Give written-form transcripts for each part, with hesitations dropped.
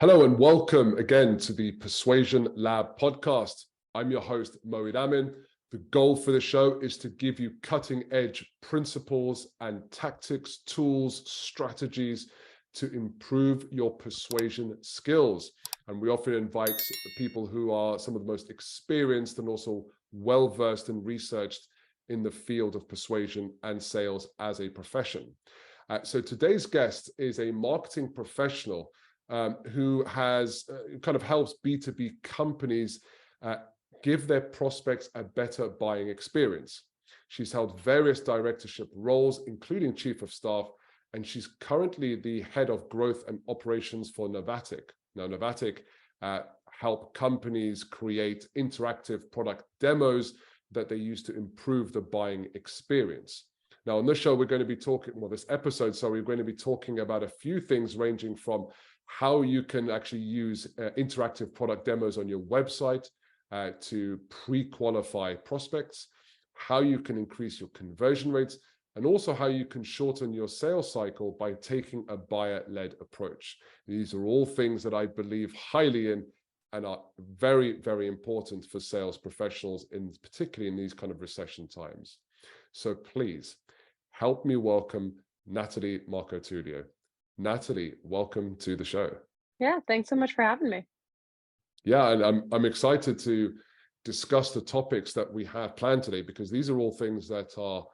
Hello and welcome again to the Persuasion Lab podcast. I'm your host, Moeed Amin. The goal for the show is to give you cutting edge principles and tactics, tools, strategies to improve your persuasion skills. And we often invite people who are some of the most experienced and also well-versed and researched in the field of persuasion and sales as a profession. So today's guest is a marketing professional who has kind of helps B2B companies give their prospects a better buying experience. She's held various directorship roles, including chief of staff, and she's currently the head of growth and operations for Navattic. Now, Navattic help companies create interactive product demos that they use to improve the buying experience. Now, on this show, we're going to be talking, this episode, we're going to be talking about a few things ranging from how you can actually use interactive product demos on your website to pre-qualify prospects, how you can increase your conversion rates, and also how you can shorten your sales cycle by taking a buyer-led approach. These are all things that I believe highly in and are very, very important for sales professionals, particularly in these kind of recession times. So please help me welcome Natalie Marcotullio. Natalie, welcome to the show. Yeah, thanks so much for having me. Yeah, and I'm excited to discuss the topics that we have planned today, because these are all things that are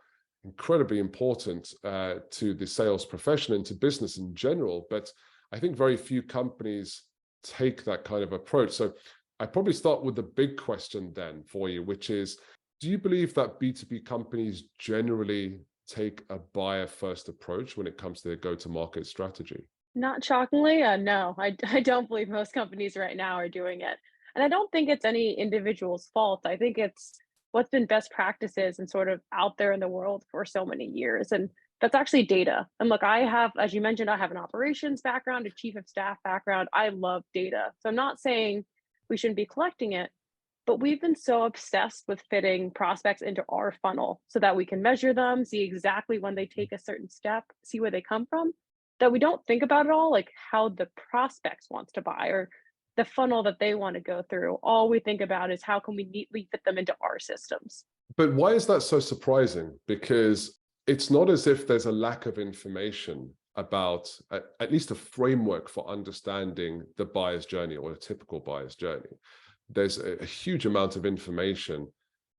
incredibly important to the sales profession and to business in general. But I think very few companies take that kind of approach. So I probably start with the big question then for you, which is, do you believe that B2B companies generally take a buyer-first approach when it comes to their go-to-market strategy? Not shockingly, no, I don't believe most companies right now are doing it. And I don't think it's any individual's fault. I think it's what's been best practices and sort of out there in the world for so many years. And that's actually data. And look, I have, as you mentioned, I have an operations background, a chief of staff background. I love data. So I'm not saying we shouldn't be collecting it, but we've been so obsessed with fitting prospects into our funnel so that we can measure them, see exactly when they take a certain step, see where they come from, that we don't think about it all, like how the prospects wants to buy or the funnel that they want to go through. All we think about is how can we neatly fit them into our systems. But why is that so surprising? Because it's not as if there's a lack of information about at least a framework for understanding the buyer's journey or a typical buyer's journey. There's a huge amount of information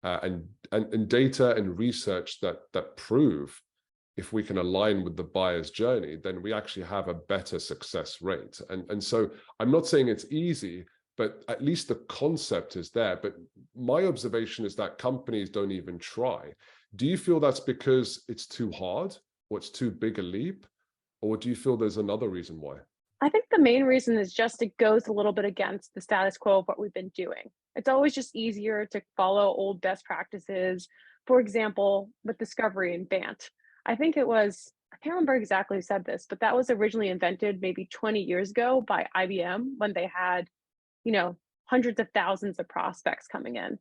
and data and research that prove if we can align with the buyer's journey, then we actually have a better success rate. And so I'm not saying it's easy, but at least the concept is there. But my observation is that companies don't even try. Do you feel that's because it's too hard or it's too big a leap? Or do you feel there's another reason why? I think the main reason is just it goes a little bit against the status quo of what we've been doing. It's always just easier to follow old best practices. For example, with discovery and BANT. I think it was, I can't remember exactly who said this, but that was originally invented maybe 20 years ago by IBM when they had, hundreds of thousands of prospects coming in.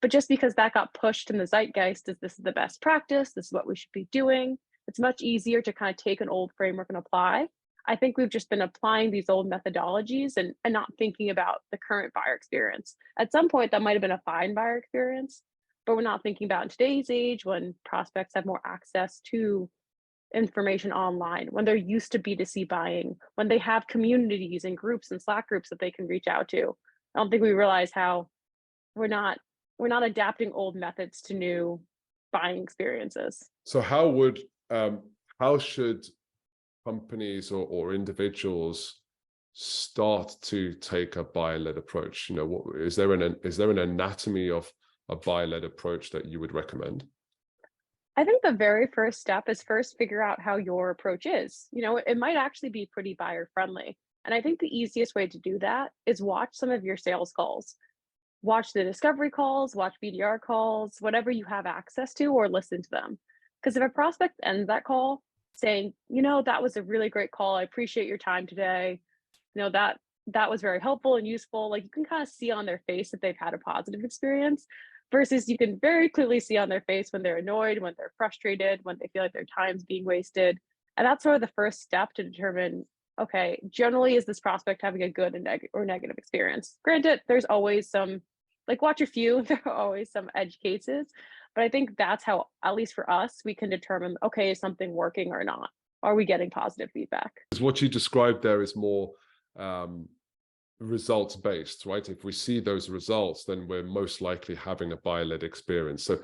But just because that got pushed in the zeitgeist as this is the best practice, this is what we should be doing, it's much easier to kind of take an old framework and apply. I think we've just been applying these old methodologies and not thinking about the current buyer experience. At some point, that might have been a fine buyer experience, but we're not thinking about in today's age when prospects have more access to information online, when they're used to B2C buying, when they have communities and groups and Slack groups that they can reach out to. I don't think we realize how we're not adapting old methods to new buying experiences. So how should companies or individuals start to take a buyer-led approach? Is there an anatomy of a buyer-led approach that you would recommend? I think the very first step is first figure out how your approach is. It might actually be pretty buyer friendly. And I think the easiest way to do that is watch some of your sales calls. Watch the discovery calls, watch BDR calls, whatever you have access to, or listen to them. Because if a prospect ends that call saying, that was a really great call, I appreciate your time today, that was very helpful and useful, like you can kind of see on their face that they've had a positive experience, versus you can very clearly see on their face when they're annoyed, when they're frustrated, when they feel like their time's being wasted. And that's sort of the first step to determine, okay, generally is this prospect having a good and or negative experience? Granted, there's always some, like watch a few, there are always some edge cases, but I think that's how, at least for us, we can determine, okay, is something working or not? Are we getting positive feedback? Because what you described there is more results based, right? If we see those results, then we're most likely having a buyer-led experience. So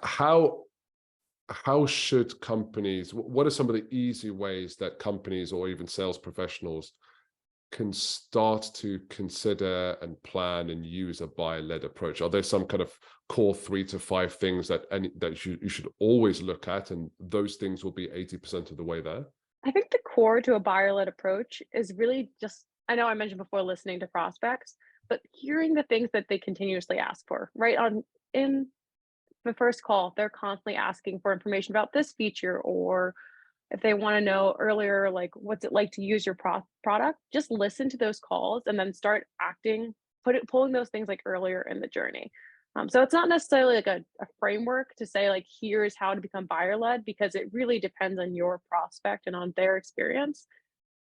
how should companies, what are some of the easy ways that companies or even sales professionals can start to consider and plan and use a buyer-led approach? Are there some kind of core 3 to 5 things that you should always look at, and those things will be 80% of the way there? I think the core to a buyer-led approach is really just, I know I mentioned before listening to prospects, but hearing the things that they continuously ask for, right? In the first call, they're constantly asking for information about this feature, or if they want to know earlier, like what's it like to use your product, just listen to those calls and then start acting, pulling those things like earlier in the journey. So it's not necessarily like a framework to say like, here's how to become buyer led, because it really depends on your prospect and on their experience.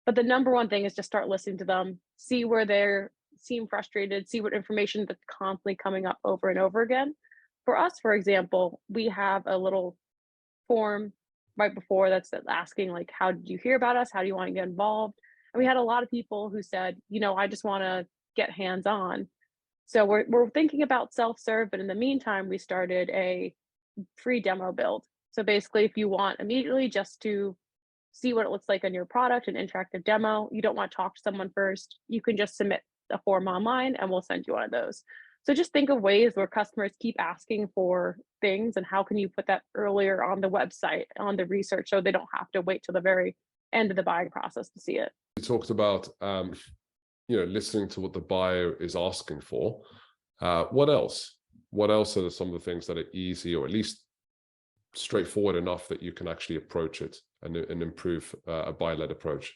But the number one thing is just start listening to them, see where they're seem frustrated, see what information that's constantly coming up over and over again. For us, for example, we have a little form right before that's asking like, how did you hear about us? How do you want to get involved? And we had a lot of people who said, I just want to get hands on. So we're thinking about self-serve, but in the meantime, we started a free demo build. So basically, if you want immediately just to see what it looks like on your product, an interactive demo, you don't want to talk to someone first, you can just submit a form online and we'll send you one of those. So just think of ways where customers keep asking for things, and how can you put that earlier on the website, on the research, so they don't have to wait till the very end of the buying process to see it. You talked about listening to what the buyer is asking for. What else? What else are some of the things that are easy, or at least straightforward enough that you can actually approach it and improve a buyer-led approach?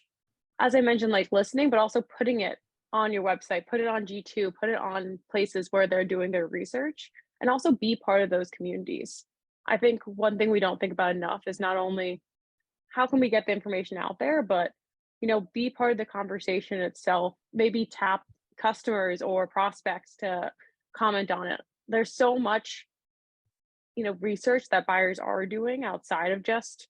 As I mentioned, like listening, but also putting it on your website, put it on G2, put it on places where they're doing their research, and also be part of those communities. I think one thing we don't think about enough is not only how can we get the information out there, but be part of the conversation itself. Maybe tap customers or prospects to comment on it. There's so much, research that buyers are doing outside of just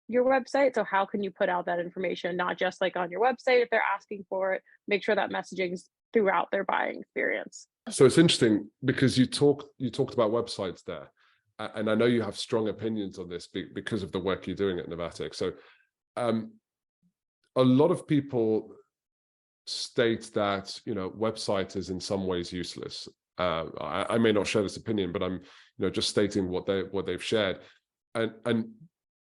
your website. So how can you put out that information, not just like on your website if they're asking for it, make sure that messaging's throughout their buying experience. So it's interesting because you talked about websites there, and I know you have strong opinions on this because of the work you're doing at Navattic. So a lot of people state that website is in some ways useless. I may not share this opinion, but I'm just stating what they've shared, and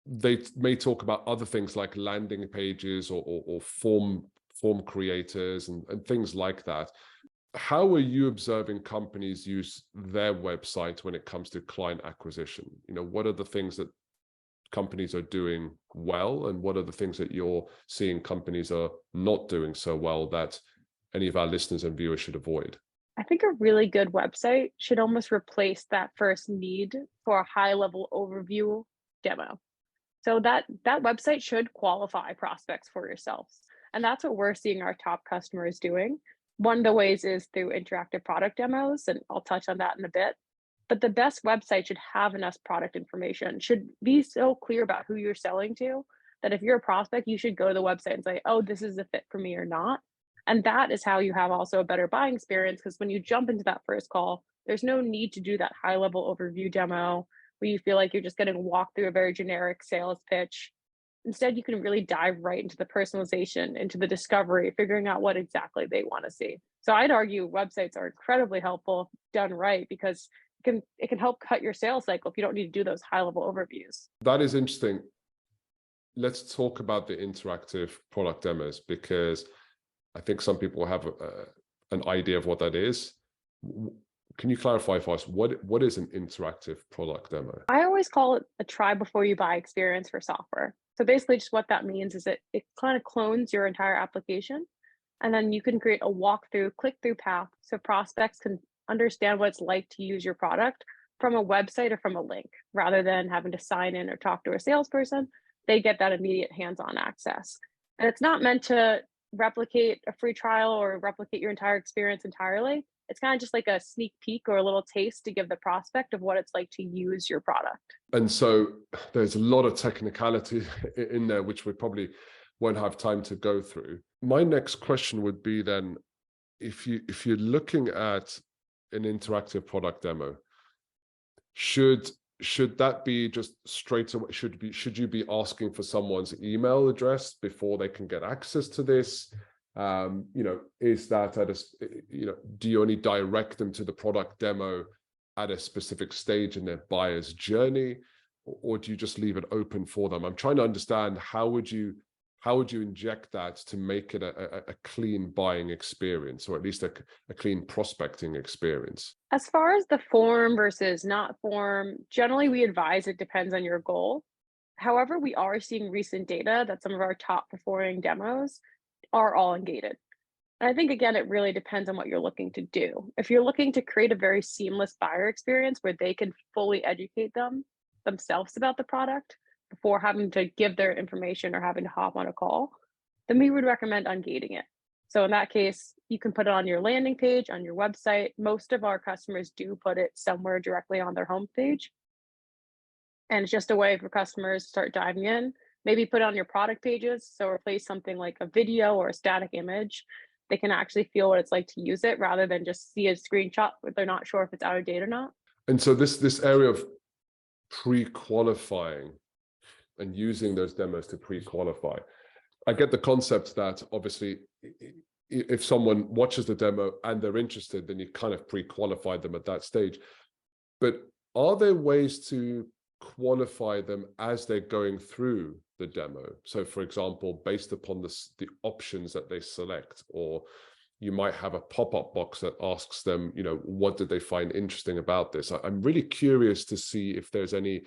they may talk about other things like landing pages or form creators and things like that. How are you observing companies use their website when it comes to client acquisition? What are the things that companies are doing well, and what are the things that you're seeing companies are not doing so well that any of our listeners and viewers should avoid? I think a really good website should almost replace that first need for a high level overview demo. So that website should qualify prospects for yourselves. And that's what we're seeing our top customers doing. One of the ways is through interactive product demos, and I'll touch on that in a bit. But the best website should have enough product information, should be so clear about who you're selling to, that if you're a prospect, you should go to the website and say, oh, this is a fit for me or not. And that is how you have also a better buying experience, because when you jump into that first call, there's no need to do that high level overview demo where you feel like you're just getting walked through a very generic sales pitch. Instead, you can really dive right into the personalization, into the discovery, figuring out what exactly they want to see. So I'd argue websites are incredibly helpful done right, because it can help cut your sales cycle if you don't need to do those high level overviews. That is interesting. Let's talk about the interactive product demos, because I think some people have an idea of what that is. Can you clarify for us, what is an interactive product demo? I always call it a try before you buy experience for software. So basically just what that means is it kind of clones your entire application, and then you can create a walkthrough, click-through path so prospects can understand what it's like to use your product from a website or from a link, rather than having to sign in or talk to a salesperson. They get that immediate hands-on access. And it's not meant to replicate a free trial or replicate your entire experience entirely. It's kind of just like a sneak peek or a little taste to give the prospect of what it's like to use your product. And so there's a lot of technicality in there, which we probably won't have time to go through. My next question would be then, if you're looking at an interactive product demo, should that be just straight away? Should you be asking for someone's email address before they can get access to this? Is that at do you only direct them to the product demo at a specific stage in their buyer's journey, or do you just leave it open for them? I'm trying to understand how would you inject that to make it a clean buying experience, or at least a clean prospecting experience? As far as the form versus not form, generally we advise it depends on your goal. However, we are seeing recent data that some of our top performing demos are all ungated. And I think, again, it really depends on what you're looking to do. If you're looking to create a very seamless buyer experience where they can fully educate themselves about the product before having to give their information or having to hop on a call, then we would recommend ungating it. So in that case, you can put it on your landing page, on your website. Most of our customers do put it somewhere directly on their homepage. And it's just a way for customers to start diving in. Maybe put it on your product pages. So replace something like a video or a static image. They can actually feel what it's like to use it rather than just see a screenshot but they're not sure if it's out of date or not. And so this area of pre-qualifying and using those demos to pre-qualify, I get the concept that obviously if someone watches the demo and they're interested, then you kind of pre-qualify them at that stage. But are there ways to qualify them as they're going through the demo? So for example, based upon the options that they select, or you might have a pop-up box that asks them, what did they find interesting about this? I'm really curious to see if there's any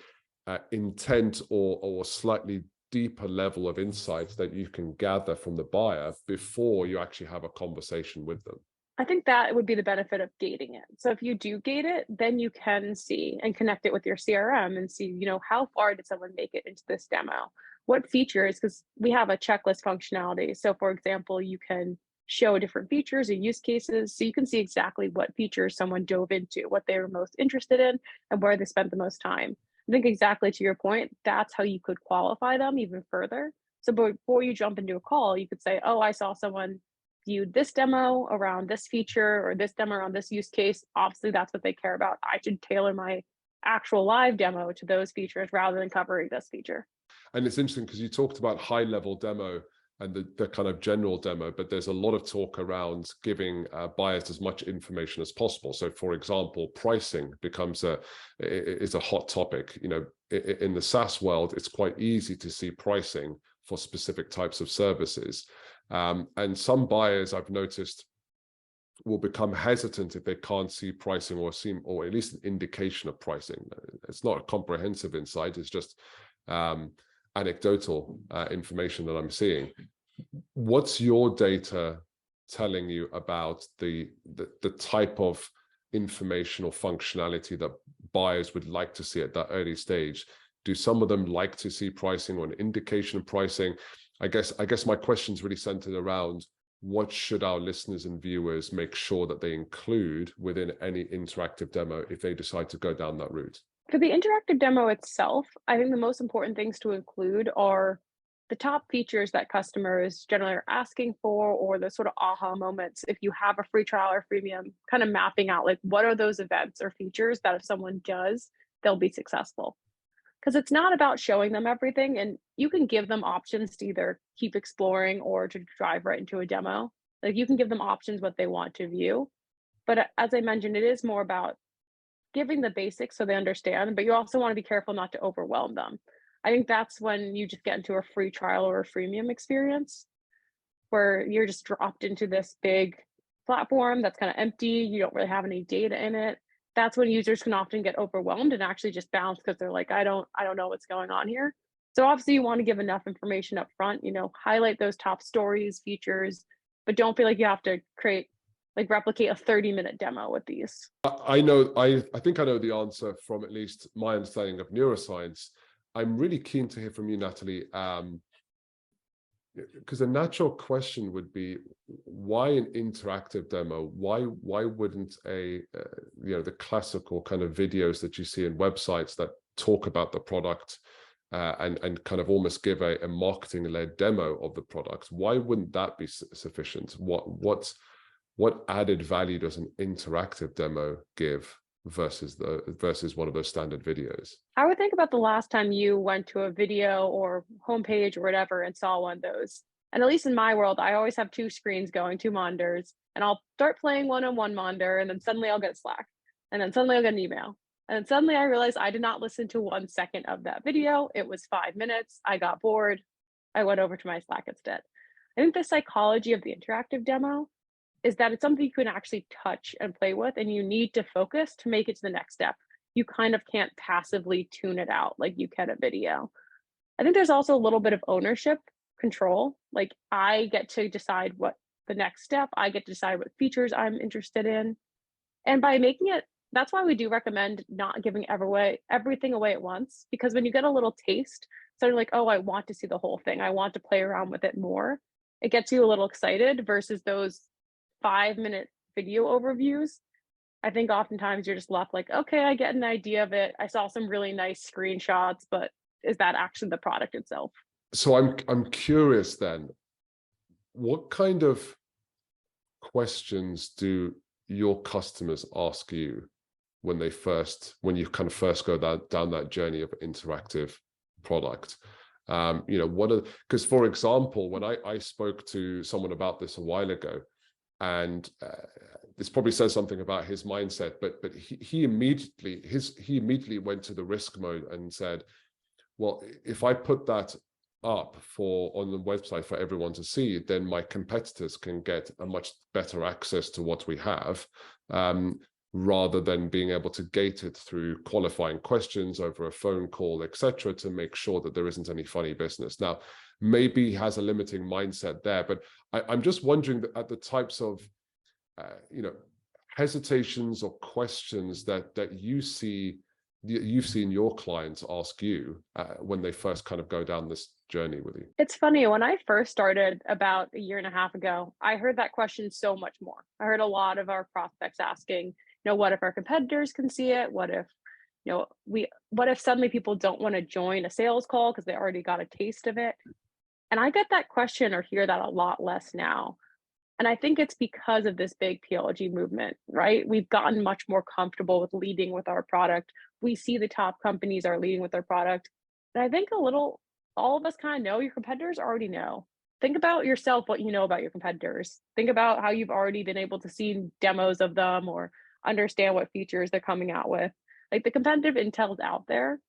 intent or slightly deeper level of insights that you can gather from the buyer before you actually have a conversation with them. I think that would be the benefit of gating it. So if you do gate it, then you can see and connect it with your CRM and see, how far did someone make it into this demo? What features, because we have a checklist functionality. So for example, you can show different features and use cases. So you can see exactly what features someone dove into, what they were most interested in, and where they spent the most time. I think exactly to your point, that's how you could qualify them even further. So before you jump into a call, you could say, oh, I saw someone viewed this demo around this feature or this demo around this use case. Obviously, that's what they care about. I should tailor my actual live demo to those features rather than covering this feature. And it's interesting because you talked about high level demo and the kind of general demo, but there's a lot of talk around giving buyers as much information as possible. So for example, pricing is a hot topic. In the SaaS world, it's quite easy to see pricing for specific types of services. And some buyers I've noticed will become hesitant if they can't see pricing or at least an indication of pricing. It's not a comprehensive insight, it's just anecdotal information that I'm seeing. What's your data telling you about the type of information or functionality that buyers would like to see at that early stage? Do some of them like to see pricing or an indication of pricing? I guess my question is really centered around what should our listeners and viewers make sure that they include within any interactive demo if they decide to go down that route? For the interactive demo itself, I think the most important things to include are the top features that customers generally are asking for, or the sort of aha moments. If you have a free trial or freemium, kind of mapping out like what are those events or features that if someone does, they'll be successful. Because it's not about showing them everything, and you can give them options to either keep exploring or to drive right into a demo. Like you can give them options what they want to view. But as I mentioned, it is more about giving the basics so they understand, but you also want to be careful not to overwhelm them. I think that's when you just get into a free trial or a freemium experience where you're just dropped into this big platform that's kind of empty. You don't really have any data in it. That's when users can often get overwhelmed and actually just bounce because they're like, I don't know what's going on here. So obviously you want to give enough information up front, highlight those top stories, features, but don't feel like you have to replicate a 30-minute demo with these. I think I know the answer from at least my understanding of neuroscience. I'm really keen to hear from you, Natalie. because the natural question would be, why an interactive demo? Why wouldn't the classical kind of videos that you see in websites that talk about the product and kind of almost give a marketing-led demo of the product? Why wouldn't that be sufficient? What added value does an interactive demo give versus one of those standard videos? I would think about the last time you went to a video or homepage or whatever and saw one of those. And at least in my world, I always have two screens going, two monitors, and I'll start playing one on one monitor, and then suddenly I'll get a Slack, and then suddenly I'll get an email. And then suddenly I realized I did not listen to 1 second of that video. It was 5 minutes. I got bored. I went over to my Slack instead. I think the psychology of the interactive demo is that it's something you can actually touch and play with, and you need to focus to make it to the next step. You kind of can't passively tune it out like you can a video. I think there's also a little bit of ownership, control. Like, I get to decide what the next step, I get to decide what features I'm interested in. And by making it, that's why we do recommend not giving everything away at once, because when you get a little taste, suddenly like, oh, I want to see the whole thing, I want to play around with it more, it gets you a little excited versus those 5-minute video overviews. I think oftentimes you're just left like, okay, I get an idea of it. I saw some really nice screenshots, but is that actually the product itself? So I'm curious then, what kind of questions do your customers ask you when you kind of first go down that journey of interactive product? Because for example, when I spoke to someone about this a while ago, and this probably says something about his mindset, but he immediately went to the risk mode and said, well, if I put that up on the website for everyone to see, then my competitors can get a much better access to what we have, rather than being able to gate it through qualifying questions over a phone call, etc., to make sure that there isn't any funny business. Now, maybe he has a limiting mindset there, but I'm just wondering at the types of hesitations or questions that you've seen your clients ask you when they first kind of go down this journey with you. It's funny, when I first started about a year and a half ago, I heard that question so much more. I heard a lot of our prospects asking, what if our competitors can see it? What if, what if suddenly people don't want to join a sales call because they already got a taste of it? And I get that question or hear that a lot less now. And I think it's because of this big PLG movement, right? We've gotten much more comfortable with leading with our product. We see the top companies are leading with their product. And I think all of us kind of know your competitors already know. Think about yourself, what you know about your competitors. Think about how you've already been able to see demos of them or understand what features they're coming out with. Like, the competitive intel is out there.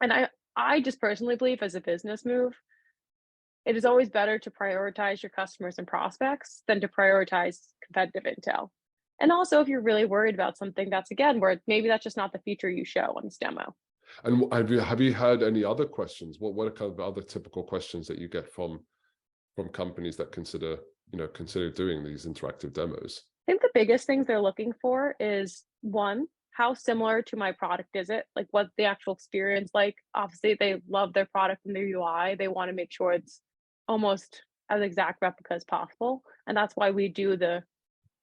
And I just personally believe, as a business move, it is always better to prioritize your customers and prospects than to prioritize competitive intel. And also, if you're really worried about something, that's again where maybe that's just not the feature you show on this demo. And have you heard any other questions? What are kind of other typical questions that you get from companies that consider doing these interactive demos? I think the biggest things they're looking for is, one, how similar to my product is it? Like, what's the actual experience like? Obviously, they love their product and their UI. They want to make sure it's almost as exact replica as possible. And that's why we do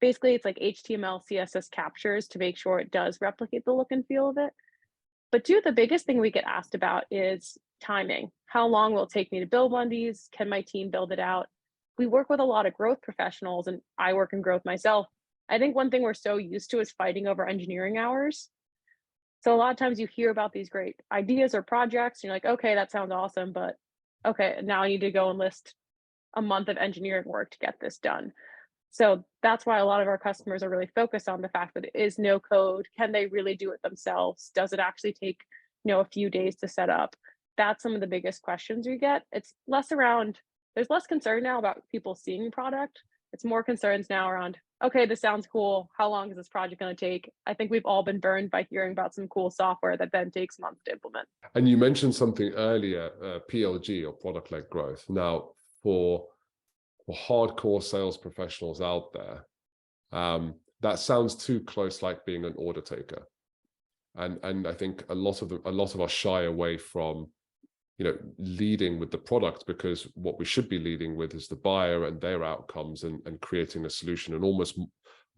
basically it's like HTML, CSS captures to make sure it does replicate the look and feel of it. But two, the biggest thing we get asked about is timing. How long will it take me to build one of these? Can my team build it out? We work with a lot of growth professionals, and I work in growth myself. I think one thing we're so used to is fighting over engineering hours. So a lot of times you hear about these great ideas or projects, and you're like, okay, that sounds awesome, but okay, now I need to go and list a month of engineering work to get this done. So that's why a lot of our customers are really focused on the fact that it is no code. Can they really do it themselves? Does it actually take, a few days to set up? That's some of the biggest questions we get. It's less around, there's less concern now about people seeing product. It's more concerns now around, okay, this sounds cool. How long is this project going to take? I think we've all been burned by hearing about some cool software that then takes months to implement. And you mentioned something earlier, PLG, or product-led growth. Now, for hardcore sales professionals out there, that sounds too close like being an order taker. And I think a lot of us shy away from leading with the product, because what we should be leading with is the buyer and their outcomes, and creating a solution and almost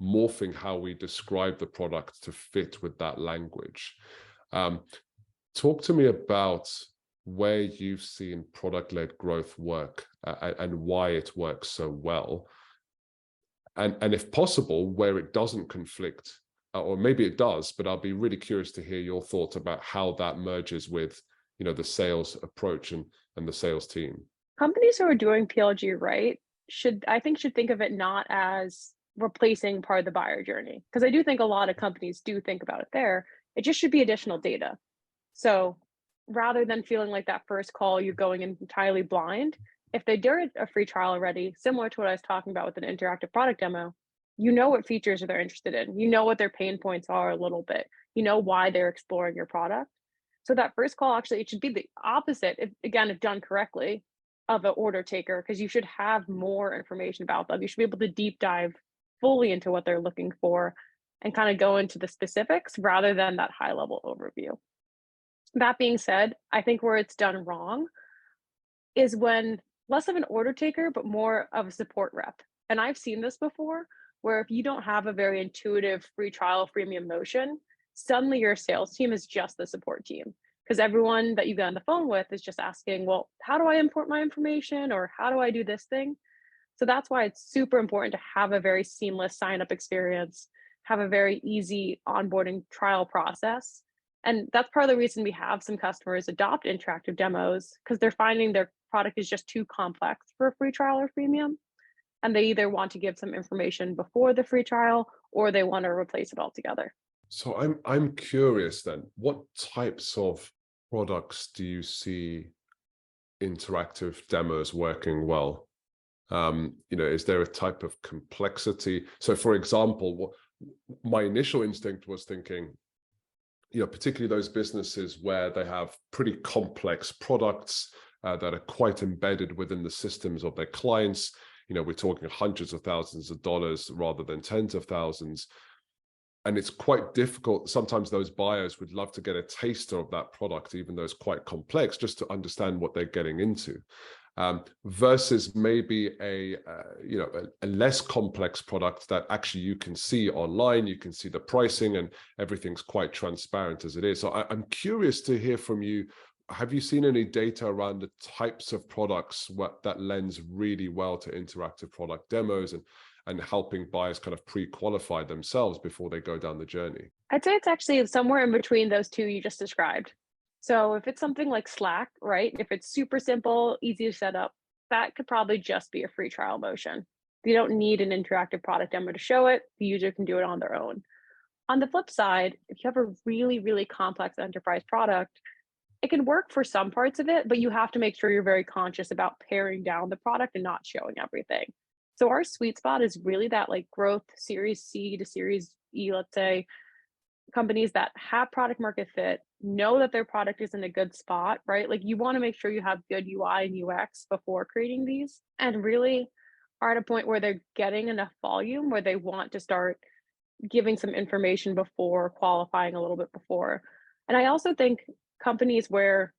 morphing how we describe the product to fit with that language. Talk to me about where you've seen product-led growth work, and why it works so well. And if possible, where it doesn't conflict, or maybe it does, but I'll be really curious to hear your thoughts about how that merges with, the sales approach and the sales team. Companies who are doing PLG right should think of it not as replacing part of the buyer journey, because I do think a lot of companies do think about it there. It just should be additional data. So rather than feeling like that first call, you're going in entirely blind, if they did a free trial already, similar to what I was talking about with an interactive product demo, what features they're interested in, what their pain points are a little bit, why they're exploring your product. So that first call, actually, it should be the opposite, if done correctly, of an order taker, because you should have more information about them. You should be able to deep dive fully into what they're looking for and kind of go into the specifics rather than that high level overview. That being said, I think where it's done wrong is when less of an order taker, but more of a support rep. And I've seen this before, where if you don't have a very intuitive free trial freemium motion, suddenly your sales team is just the support team, because everyone that you get on the phone with is just asking, well, how do I import my information, or how do I do this thing? So that's why it's super important to have a very seamless sign-up experience, have a very easy onboarding trial process. And that's part of the reason we have some customers adopt interactive demos, because they're finding their product is just too complex for a free trial or freemium. And they either want to give some information before the free trial, or they want to replace it altogether. So I'm curious then, what types of products do you see interactive demos working well? Is there a type of complexity? So for example, my initial instinct was thinking, particularly those businesses where they have pretty complex products that are quite embedded within the systems of their clients. We're talking hundreds of thousands of dollars rather than tens of thousands. And it's quite difficult. Sometimes those buyers would love to get a taster of that product, even though it's quite complex, just to understand what they're getting into. Versus maybe a less complex product that actually you can see online, you can see the pricing, and everything's quite transparent as it is. So I'm curious to hear from you. Have you seen any data around the types of products that lends really well to interactive product demos and helping buyers kind of pre-qualify themselves before they go down the journey? I'd say it's actually somewhere in between those two you just described. So if it's something like Slack, right? If it's super simple, easy to set up, that could probably just be a free trial motion. You don't need an interactive product demo to show it. The user can do it on their own. On the flip side, if you have a really, really complex enterprise product, it can work for some parts of it, but you have to make sure you're very conscious about paring down the product and not showing everything. So our sweet spot is really that like growth Series C to Series E, let's say, companies that have product market fit, know that their product is in a good spot, right? Like you want to make sure you have good UI and UX before creating these, and really are at a point where they're getting enough volume where they want to start giving some information before, qualifying a little bit before. And I also think companies where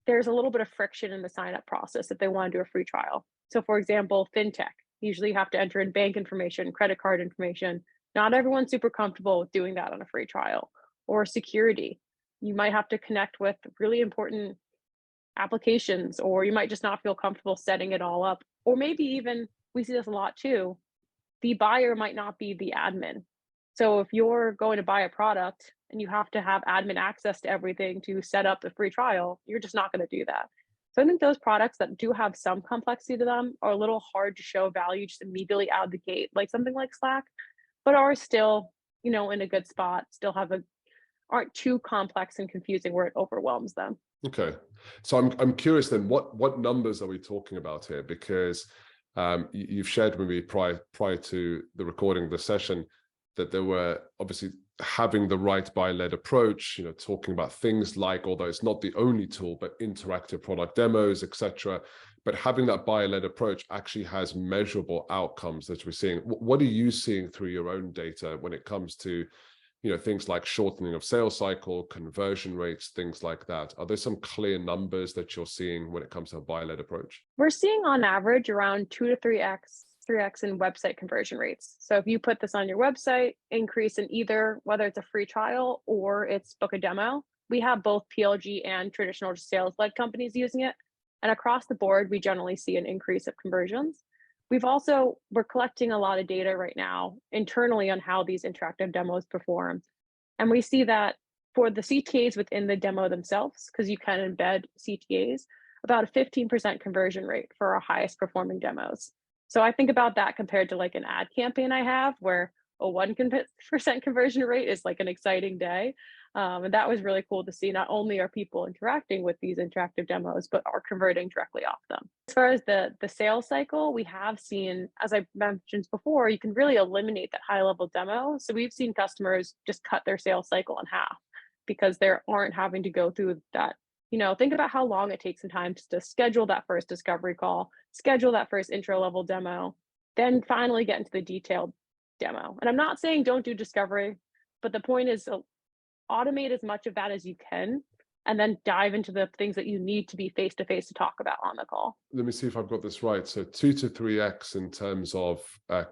there's a little bit of friction in the sign up process if they want to do a free trial. So for example, fintech, usually you have to enter in bank information, credit card information. Not everyone's super comfortable with doing that on a free trial. Or security, you might have to connect with really important applications, or you might just not feel comfortable setting it all up. Or maybe even, we see this a lot too, the buyer might not be the admin. So if you're going to buy a product and you have to have admin access to everything to set up the free trial, you're just not going to do that. So I think those products that do have some complexity to them are a little hard to show value just immediately out of the gate, like something like Slack, but are still, in a good spot, still aren't too complex and confusing where it overwhelms them. Okay. So I'm curious then, what numbers are we talking about here? Because you've shared with me prior to the recording of the session that there were obviously having the right buyer-led approach, talking about things like, although it's not the only tool, but interactive product demos, etc. But having that buyer-led approach actually has measurable outcomes that we're seeing. What are you seeing through your own data when it comes to things like shortening of sales cycle, conversion rates, things like that? Are there some clear numbers that you're seeing when it comes to a buyer-led approach? We're seeing on average around 2 to 3x in website conversion rates. So if you put this on your website, increase in either, whether it's a free trial or it's book a demo, we have both PLG and traditional sales-led companies using it. And across the board, we generally see an increase of conversions. We're collecting a lot of data right now internally on how these interactive demos perform. And we see that for the CTAs within the demo themselves, because you can embed CTAs, about a 15% conversion rate for our highest performing demos. So I think about that compared to like an ad campaign I have where a 1% conversion rate is like an exciting day. And that was really cool to see. Not only are people interacting with these interactive demos, but are converting directly off them. As far as the sales cycle, we have seen, as I mentioned before, you can really eliminate that high level demo. So we've seen customers just cut their sales cycle in half because they aren't having to go through that. Think about how long it takes sometimes to schedule that first discovery call, schedule that first intro level demo, then finally get into the detailed demo. And I'm not saying don't do discovery, but the point is automate as much of that as you can, and then dive into the things that you need to be face-to-face to talk about on the call. Let me see if I've got this right. So 2 to 3x in terms of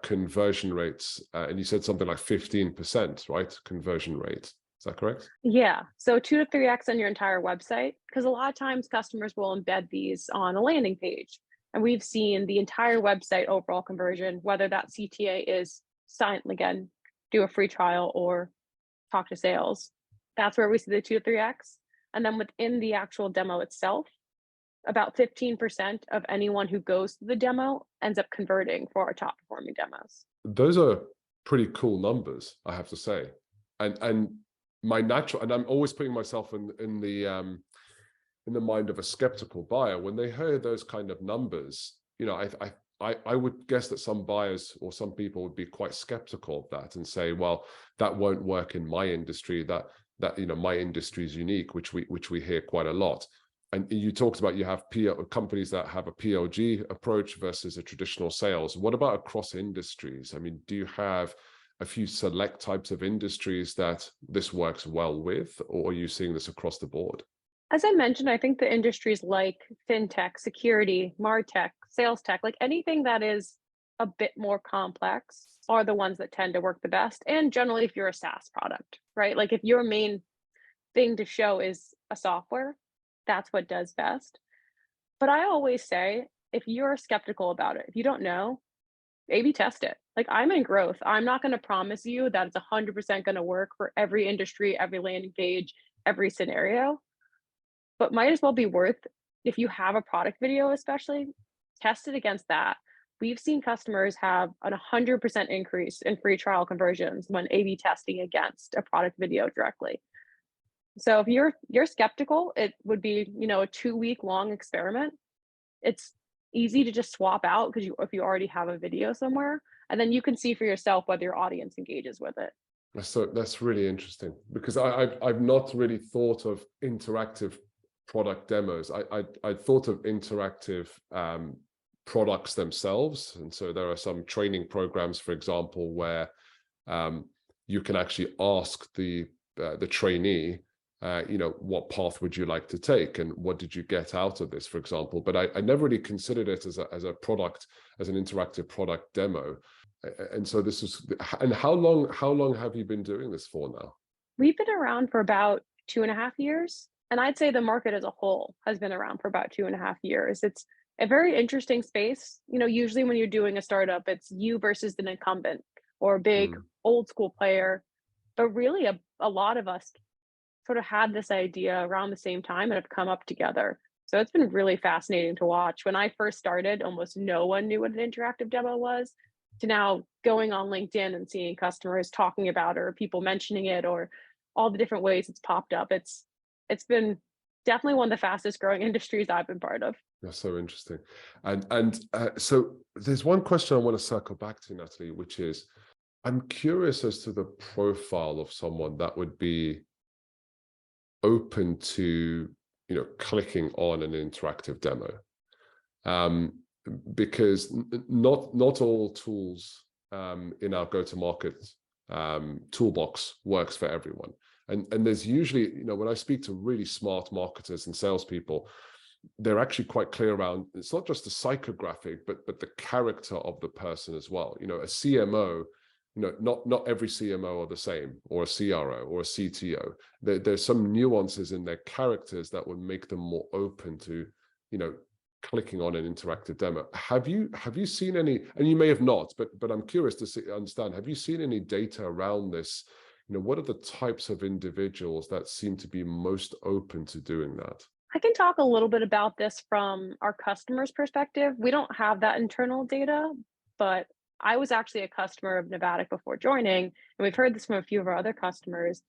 conversion rates. And you said something like 15%, right? Conversion rate. Is that correct? Yeah. So 2 to 3x on your entire website, because a lot of times customers will embed these on a landing page. And we've seen the entire website overall conversion, whether that CTA is again, do a free trial or talk to sales. That's where we see the 2 to 3x. And then within the actual demo itself, about 15% of anyone who goes to the demo ends up converting for our top performing demos. Those are pretty cool numbers, I have to say. And my natural, and I'm always putting myself in the mind of a skeptical buyer. When they hear those kind of numbers, I would guess that some buyers or some people would be quite skeptical of that and say, well, that won't work in my industry, that my industry is unique, which we hear quite a lot. And you talked about you have companies that have a PLG approach versus a traditional sales. What about across industries? I mean, do you have a few select types of industries that this works well with, or are you seeing this across the board? As I mentioned, I think the industries like fintech, security, martech, sales tech, like anything that is a bit more complex are the ones that tend to work the best. And generally, if you're a SaaS product, right? Like if your main thing to show is a software, that's what does best. But I always say, if you're skeptical about it, if you don't know, A/B test it. Like I'm in growth. I'm not going to promise you that it's 100% going to work for every industry, every landing page, every scenario. But might as well be worth, if you have a product video especially, test it against that. We've seen customers have an 100% increase in free trial conversions when A/B testing against a product video directly. So if you're skeptical, it would be, a 2-week long experiment. It's easy to just swap out because if you already have a video somewhere, and then you can see for yourself whether your audience engages with it. So that's really interesting, because I've not really thought of interactive product demos. I thought of interactive products themselves. And so there are some training programs, for example, where you can actually ask the trainee, what path would you like to take, and what did you get out of this, for example. But I never really considered it as a product, as an interactive product demo. And so this is, and how long have you been doing this for now? We've been around for about 2.5 years. And I'd say the market as a whole has been around for about 2.5 years. It's a very interesting space. Usually when you're doing a startup, it's you versus an incumbent or a big old school player. But really a lot of us sort of had this idea around the same time and have come up together. So it's been really fascinating to watch. When I first started, almost no one knew what an interactive demo was, to now going on LinkedIn and seeing customers talking about it or people mentioning it or all the different ways it's popped up. It's been definitely one of the fastest growing industries I've been part of. That's so interesting. And so there's one question I want to circle back to, Natalie, which is, I'm curious as to the profile of someone that would be open to, clicking on an interactive demo. Because not all tools in our go-to-market toolbox works for everyone. And there's usually, when I speak to really smart marketers and salespeople, they're actually quite clear around, it's not just the psychographic, but the character of the person as well. A CMO, not every CMO are the same, or a CRO or a CTO. There's some nuances in their characters that would make them more open to, clicking on an interactive demo. Have you seen any, and you may have not, but I'm curious to understand, have you seen any data around this? What are the types of individuals that seem to be most open to doing that? I can talk a little bit about this from our customers' perspective. We don't have that internal data, but I was actually a customer of Navattic before joining, and we've heard this from a few of our other customers.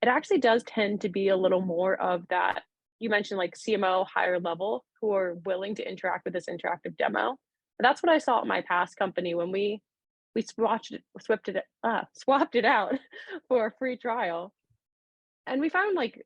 It actually does tend to be a little more of that. You mentioned like CMO higher level who are willing to interact with this interactive demo. But that's what I saw at my past company when we swapped it out for a free trial. And we found like,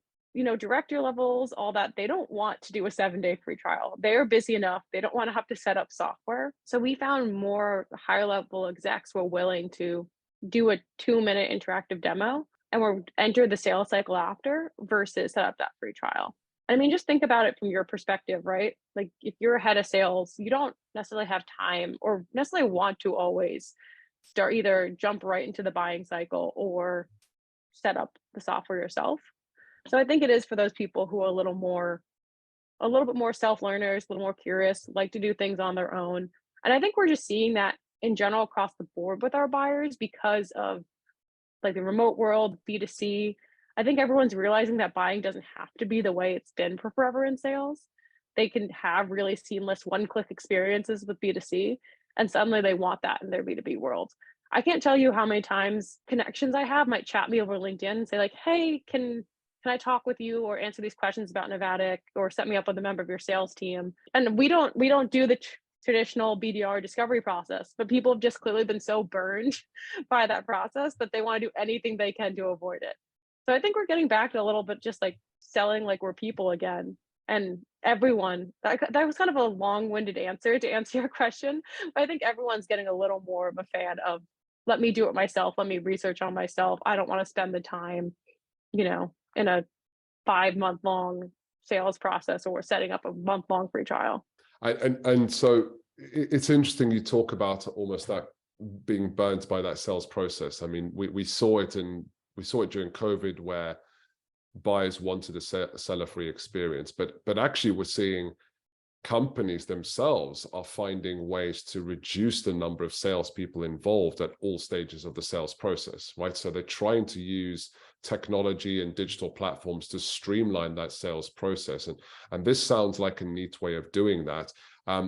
director levels, all that, they don't want to do a 7-day free trial. They're busy enough. They don't want to have to set up software. So we found more higher level execs were willing to do a 2-minute interactive demo and were enter the sales cycle after versus set up that free trial. I mean, just think about it from your perspective, right? Like if you're a head of sales, you don't necessarily have time or necessarily want to always either jump right into the buying cycle or set up the software yourself. So I think it is for those people who are a little bit more self-learners, a little more curious, like to do things on their own. And I think we're just seeing that in general across the board with our buyers because of like the remote world, B2C. I think everyone's realizing that buying doesn't have to be the way it's been for forever in sales. They can have really seamless one-click experiences with B2C, and suddenly they want that in their B2B world. I can't tell you how many times connections I have might chat me over LinkedIn and say like, hey, can I talk with you or answer these questions about Navattic or set me up with a member of your sales team? And we don't do the traditional BDR discovery process, but people have just clearly been so burned by that process that they want to do anything they can to avoid it. So I think we're getting back to a little bit just like selling like we're people again. And everyone, that was kind of a long-winded answer to answer your question, but I think everyone's getting a little more of a fan of let me do it myself, let me research on myself. I don't want to spend the time, in a 5-month-long sales process or setting up a month-long free trial. And so it's interesting you talk about almost that being burnt by that sales process. I mean, we saw it during COVID where buyers wanted a seller-free experience, but actually we're seeing companies themselves are finding ways to reduce the number of salespeople involved at all stages of the sales process, right? So they're trying to use technology and digital platforms to streamline that sales process. And this sounds like a neat way of doing that.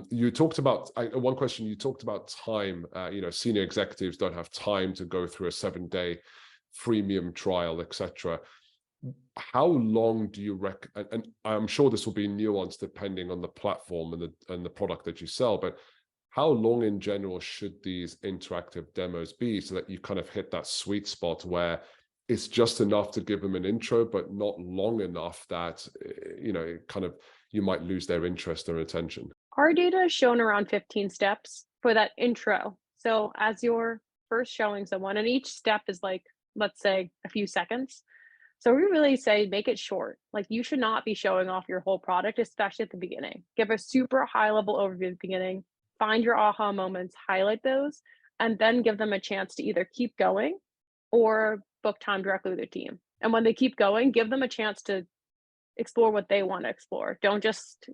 You talked about, one question, you talked about time, senior executives don't have time to go through a 7-day freemium trial, etc. How long do you reckon, and I'm sure this will be nuanced depending on the platform and the product that you sell, but how long in general should these interactive demos be so that you kind of hit that sweet spot where it's just enough to give them an intro, but not long enough that, you might lose their interest or attention? Our data is shown around 15 steps for that intro. So as you're first showing someone, and each step is like, let's say a few seconds. So we really say make it short. Like you should not be showing off your whole product, especially at the beginning. Give a super high level overview at the beginning, find your aha moments, highlight those, and then give them a chance to either keep going or book time directly with their team. And when they keep going, give them a chance to explore what they want to explore. Don't just,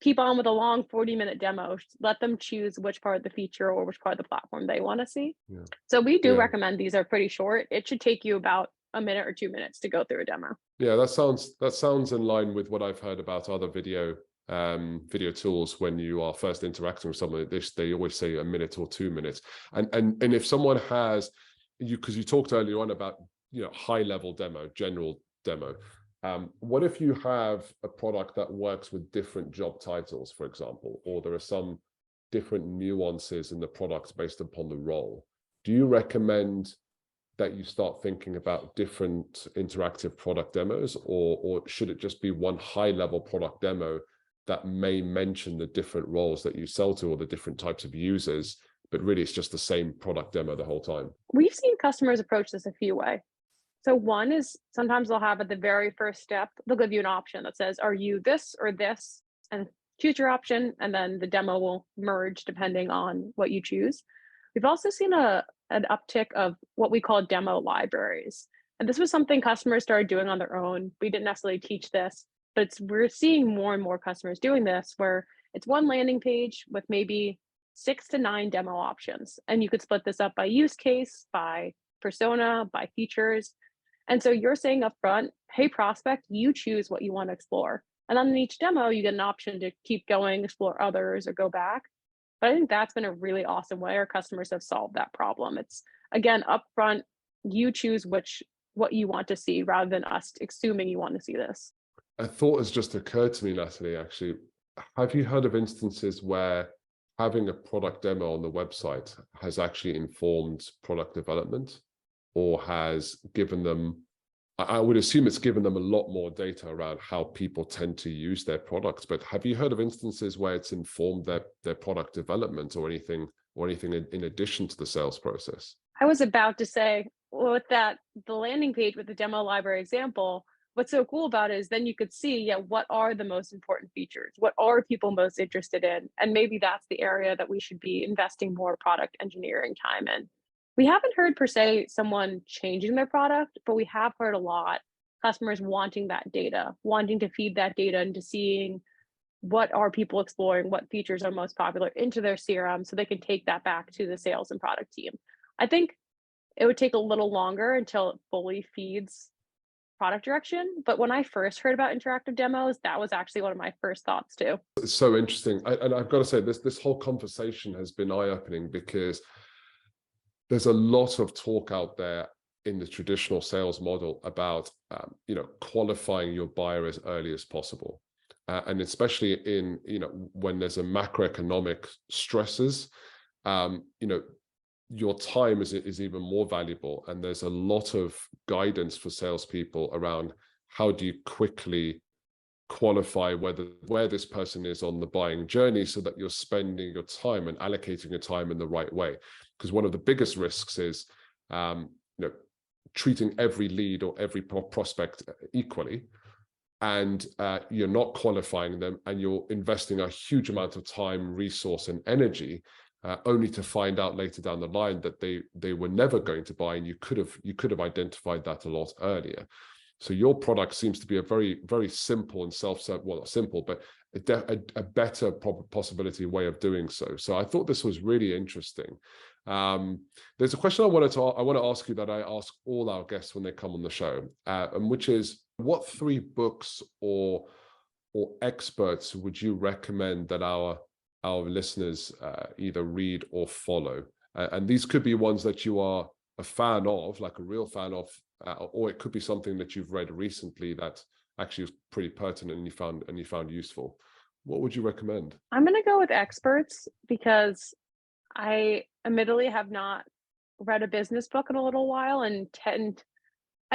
keep on with a long 40-minute demo. Let them choose which part of the feature or which part of the platform they want to see. Yeah. So we do recommend these are pretty short. It should take you about a minute or 2 minutes to go through a demo. Yeah, that sounds in line with what I've heard about other video tools. When you are first interacting with someone, they always say a minute or 2 minutes. And if someone has because you talked earlier on about high level demo, general demo. What if you have a product that works with different job titles, for example, or there are some different nuances in the product based upon the role? Do you recommend that you start thinking about different interactive product demos, or should it just be one high level product demo that may mention the different roles that you sell to or the different types of users, but really it's just the same product demo the whole time? We've seen customers approach this a few ways. So one is sometimes they'll have at the very first step, they'll give you an option that says, are you this or this? And choose your option, and then the demo will merge depending on what you choose. We've also seen an uptick of what we call demo libraries. And this was something customers started doing on their own. We didn't necessarily teach this, but we're seeing more and more customers doing this, where it's one landing page with maybe 6 to 9 demo options. And you could split this up by use case, by persona, by features. And so you're saying up front, hey, prospect, you choose what you want to explore. And on each demo, you get an option to keep going, explore others, or go back. But I think that's been a really awesome way our customers have solved that problem. It's, again, upfront, you choose what you want to see rather than us assuming you want to see this. A thought has just occurred to me, Natalie, actually. Have you heard of instances where having a product demo on the website has actually informed product development, or has given them, I would assume it's given them a lot more data around how people tend to use their products, but have you heard of instances where it's informed their product development or anything in addition to the sales process? I was about to say, well, with that, the landing page with the demo library example, what's so cool about it is then you could see, yeah, what are the most important features? What are people most interested in? And maybe that's the area that we should be investing more product engineering time in. We haven't heard per se someone changing their product, but we have heard a lot customers wanting that data, wanting to feed that data into seeing what are people exploring, what features are most popular into their CRM so they can take that back to the sales and product team. I think it would take a little longer until it fully feeds product direction. But when I first heard about interactive demos, that was actually one of my first thoughts too. It's so interesting. And I've got to say, this whole conversation has been eye-opening, because there's a lot of talk out there in the traditional sales model about qualifying your buyer as early as possible, and especially in when there's a macroeconomic stresses, your time is even more valuable, and there's a lot of guidance for salespeople around how do you quickly qualify where this person is on the buying journey, so that you're spending your time and allocating your time in the right way. Because one of the biggest risks is treating every lead or every prospect equally, and you're not qualifying them, and you're investing a huge amount of time, resource, and energy, only to find out later down the line that they were never going to buy, and you could have identified that a lot earlier. So your product seems to be a very, very simple and self-serve, well, not simple, but a better possibility way of doing so. So I thought this was really interesting. There's a question I want to ask you that I ask all our guests when they come on the show, and which is, what 3 books or experts would you recommend that our listeners either read or follow? And these could be ones that you are a fan of, like a real fan of, or it could be something that you've read recently that actually was pretty pertinent and you found useful. What would you recommend? I'm going to go with experts, because I admittedly have not read a business book in a little while, and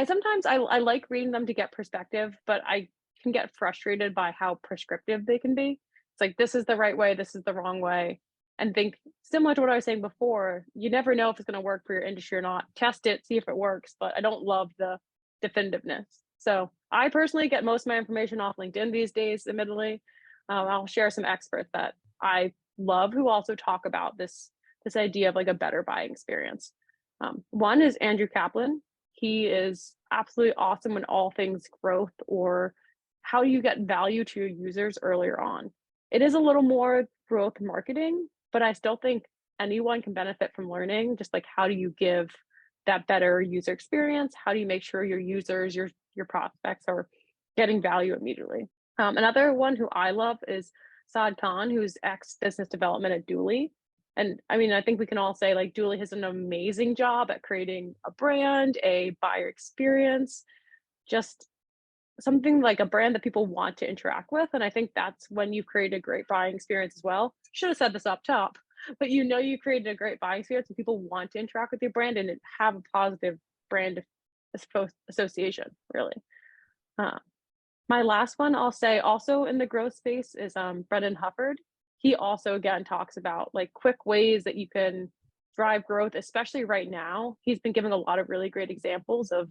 sometimes I like reading them to get perspective, but I can get frustrated by how prescriptive they can be. It's like, this is the right way, this is the wrong way. And think, similar to what I was saying before, you never know if it's going to work for your industry or not. Test it, see if it works, but I don't love the definitiveness. So I personally get most of my information off LinkedIn these days, admittedly. I'll share some experts that I love who also talk about this idea of like a better buying experience. One is Andrew Kaplan. He is absolutely awesome in all things growth, or how do you get value to your users earlier on. It is a little more growth marketing, but I still think anyone can benefit from learning, just like, how do you give that better user experience? How do you make sure your users, your prospects are getting value immediately? Another one who I love is Saad Khan, who's ex-business development at Dooley. And I mean, I think we can all say, like, Dooley has an amazing job at creating a brand, a buyer experience, just something like a brand that people want to interact with. And I think that's when you create a great buying experience as well. Should have said this up top, but you created a great buying experience and people want to interact with your brand and have a positive brand association, really. My last one I'll say, also in the growth space, is Brendan Hufford. he also again talks about like quick ways that you can drive growth, especially right now. He's been giving a lot of really great examples of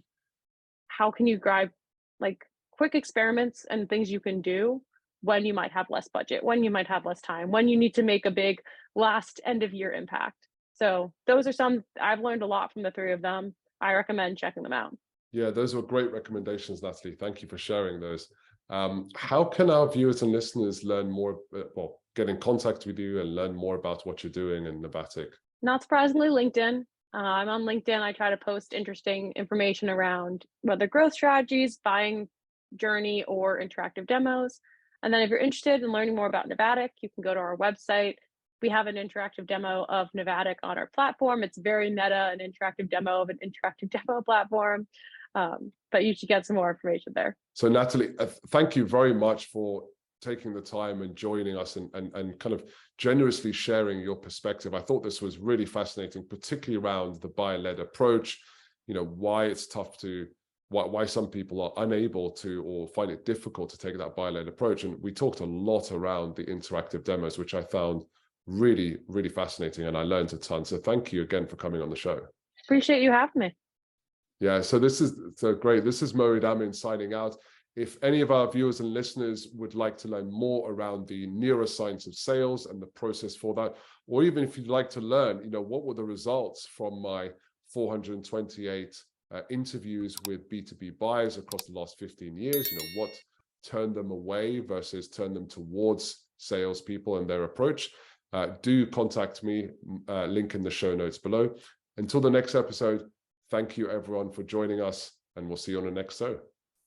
how can you drive like quick experiments and things you can do when you might have less budget, when you might have less time, when you need to make a big last end of year impact. So those are some I've learned a lot from the three of them. I recommend checking them out. Yeah, those were great recommendations, Natalie. Thank you for sharing those. How can our viewers and listeners learn more, well, get in contact with you and learn more about what you're doing in Navattic? Not surprisingly, LinkedIn. I'm on LinkedIn. I try to post interesting information around whether growth strategies, buying journey, or interactive demos. And then if you're interested in learning more about Navattic, you can go to our website. We have an interactive demo of Navattic on our platform. It's very meta, an interactive demo of an interactive demo platform. But you should get some more information there. So Natalie, thank you very much for taking the time and joining us and kind of generously sharing your perspective. I thought this was really fascinating, particularly around the buyer-led approach, why it's tough to, why some people are unable to or find it difficult to take that buyer-led approach. And we talked a lot around the interactive demos, which I found really, really fascinating, and I learned a ton. So thank you again for coming on the show. Appreciate you having me. Yeah, so this is so great. This is Mauid Amin signing out. If any of our viewers and listeners would like to learn more around the neuroscience of sales and the process for that, or even if you'd like to learn, what were the results from my 428 interviews with B2B buyers across the last 15 years, what turned them away versus turned them towards salespeople and their approach, do contact me, link in the show notes below. Until the next episode, thank you everyone for joining us, and we'll see you on the next show.